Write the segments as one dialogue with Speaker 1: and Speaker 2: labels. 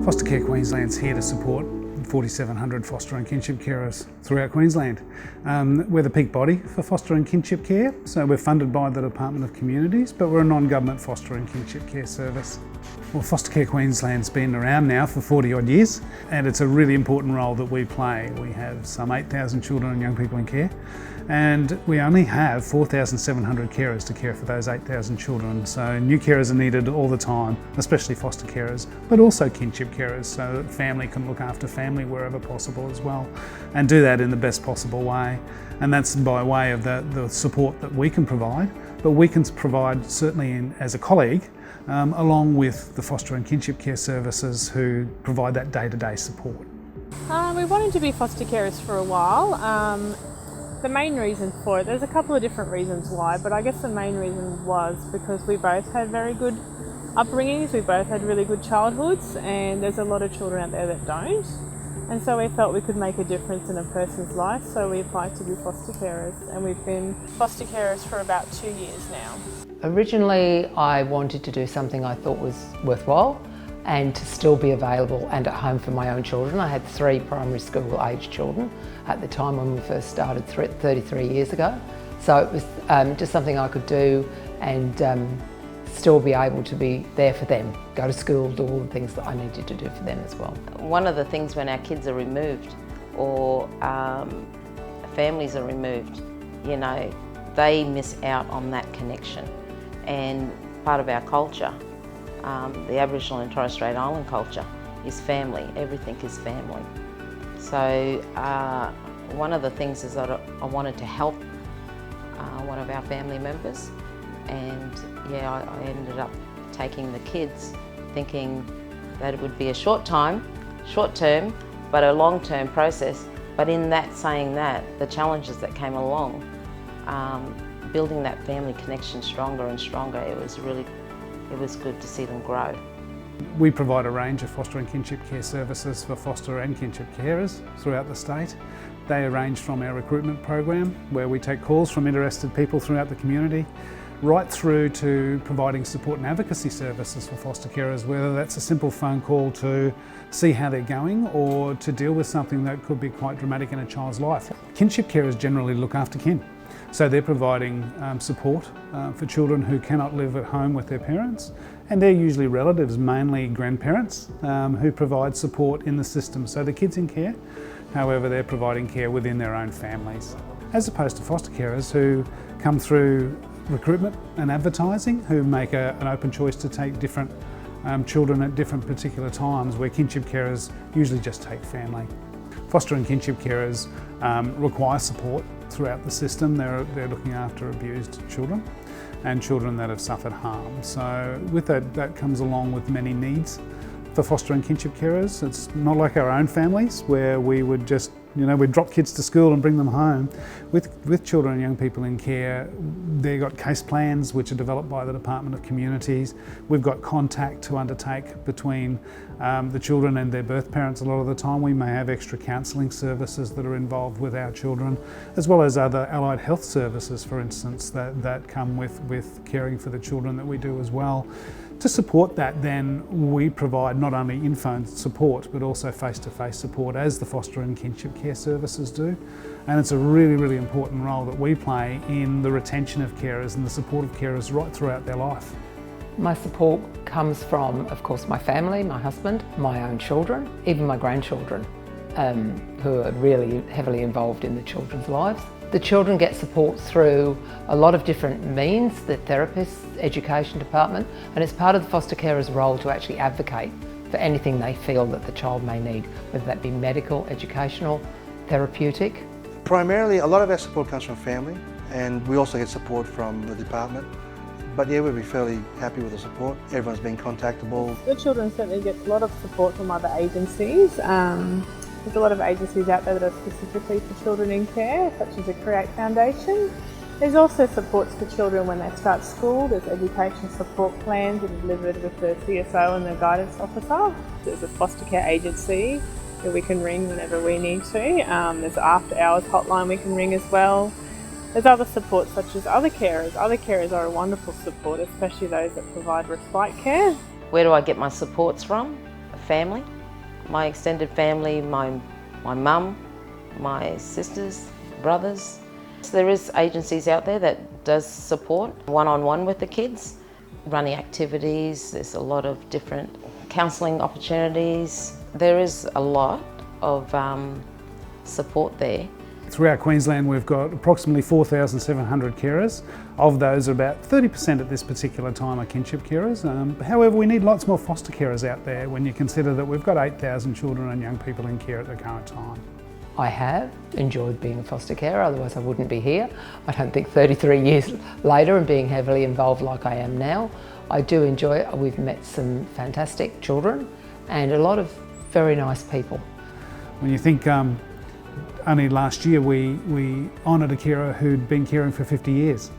Speaker 1: Foster Care Queensland's here to support 4,700 foster and kinship carers throughout Queensland. We're the peak body for foster and kinship care, so we're funded by the Department of Communities, but we're a non-government foster and kinship care service. Well, Foster Care Queensland's been around now for 40 odd years, and it's a really important role that we play. We have some 8,000 children and young people in care, and we only have 4,700 carers to care for those 8,000 children. So new carers are needed all the time, especially foster carers, but also kinship carers, so that family can look after family wherever possible as well, and do that in the best possible way. And that's by way of the support that we can provide, but we can provide certainly as a colleague, along with the foster and kinship care services who provide that day-to-day support.
Speaker 2: We wanted to be foster carers for a while. The main reason for it, there's a couple of different reasons why, but I guess the main reason was because we both had very good upbringings, we both had really good childhoods, and there's a lot of children out there that don't. And so we felt we could make a difference in a person's life, so we applied to be foster carers, and we've been foster carers for about 2 years now.
Speaker 3: Originally, I wanted to do something I thought was worthwhile and to still be available and at home for my own children. I had 3 primary school age children at the time when we first started 33 years ago. So it was just something I could do and still be able to be there for them, go to school, do all the things that I needed to do for them as well.
Speaker 4: One of the things when our kids are removed or families are removed, you know, they miss out on that connection. And part of our culture, the Aboriginal and Torres Strait Island culture, is family. Everything is family. So one of the things is that I wanted to help one of our family members, and yeah, I ended up taking the kids, thinking that it would be a short term, but a long-term process. But in that, saying that, the challenges that came along, building that family connection stronger and stronger, it was good to see them grow.
Speaker 1: We provide a range of foster and kinship care services for foster and kinship carers throughout the state. They range from our recruitment program, where we take calls from interested people throughout the community, right through to providing support and advocacy services for foster carers, whether that's a simple phone call to see how they're going or to deal with something that could be quite dramatic in a child's life. Kinship carers generally look after kin. So they're providing support for children who cannot live at home with their parents, and they're usually relatives, mainly grandparents, who provide support in the system. So the kids in care, however, they're providing care within their own families, as opposed to foster carers who come through recruitment and advertising, who make an open choice to take different children at different particular times, where kinship carers usually just take family. Foster and kinship carers require support throughout the system. They're looking after abused children and children that have suffered harm. So with that comes along with many needs for foster and kinship carers. It's not like our own families where we would just, we'd drop kids to school and bring them home. With children and young people in care, they've got case plans which are developed by the Department of Communities. We've got contact to undertake between the children and their birth parents a lot of the time. We may have extra counselling services that are involved with our children, as well as other allied health services, for instance, that come with caring for the children that we do as well. To support that, then, we provide not only in-phone support but also face-to-face support, as the foster and kinship care services do. And it's a really, really important role that we play in the retention of carers and the support of carers right throughout their life.
Speaker 3: My support comes from, of course, my family, my husband, my own children, even my grandchildren, who are really heavily involved in the children's lives. The children get support through a lot of different means, the therapists, education department, and it's part of the foster carer's role to actually advocate for anything they feel that the child may need, whether that be medical, educational, therapeutic.
Speaker 5: Primarily, a lot of our support comes from family, and we also get support from the department. But yeah, we'll be fairly happy with the support. Everyone's been contactable.
Speaker 2: The children certainly get a lot of support from other agencies. There's a lot of agencies out there that are specifically for children in care, such as the Create Foundation. There's also supports for children when they start school. There's education support plans that are delivered with the CSO and the guidance officer. There's a foster care agency that we can ring whenever we need to. There's an after hours hotline we can ring as well. There's other support such as other carers. Other carers are a wonderful support, especially those that provide respite care.
Speaker 4: Where do I get my supports from? Family, my extended family, my mum, my sisters, brothers. So there is agencies out there that does support one-on-one with the kids, running activities. There's a lot of different counselling opportunities. There is a lot of support there.
Speaker 1: Throughout Queensland we've got approximately 4,700 carers. Of those, about 30% at this particular time are kinship carers. However, we need lots more foster carers out there when you consider that we've got 8,000 children and young people in care at the current time.
Speaker 3: I have enjoyed being a foster carer, otherwise I wouldn't be here. I don't think 33 years later and being heavily involved like I am now, I do enjoy it. We've met some fantastic children and a lot of very nice people.
Speaker 1: When you think only last year we honoured a carer who'd been caring for 50 years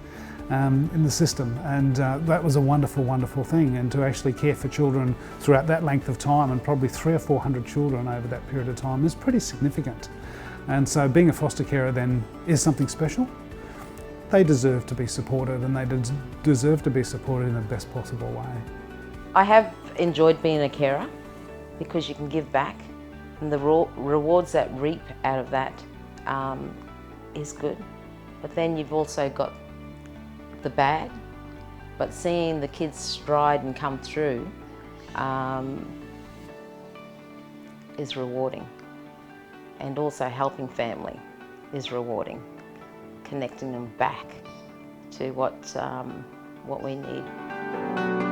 Speaker 1: in the system, and that was a wonderful, wonderful thing. And to actually care for children throughout that length of time, and probably 300 or 400 children over that period of time, is pretty significant. And so being a foster carer then is something special. They deserve to be supported, and they deserve to be supported in the best possible way.
Speaker 4: I have enjoyed being a carer because you can give back, and the rewards that reap out of that is good. But then you've also got the bad, but seeing the kids stride and come through is rewarding. And also helping family is rewarding, connecting them back to what we need.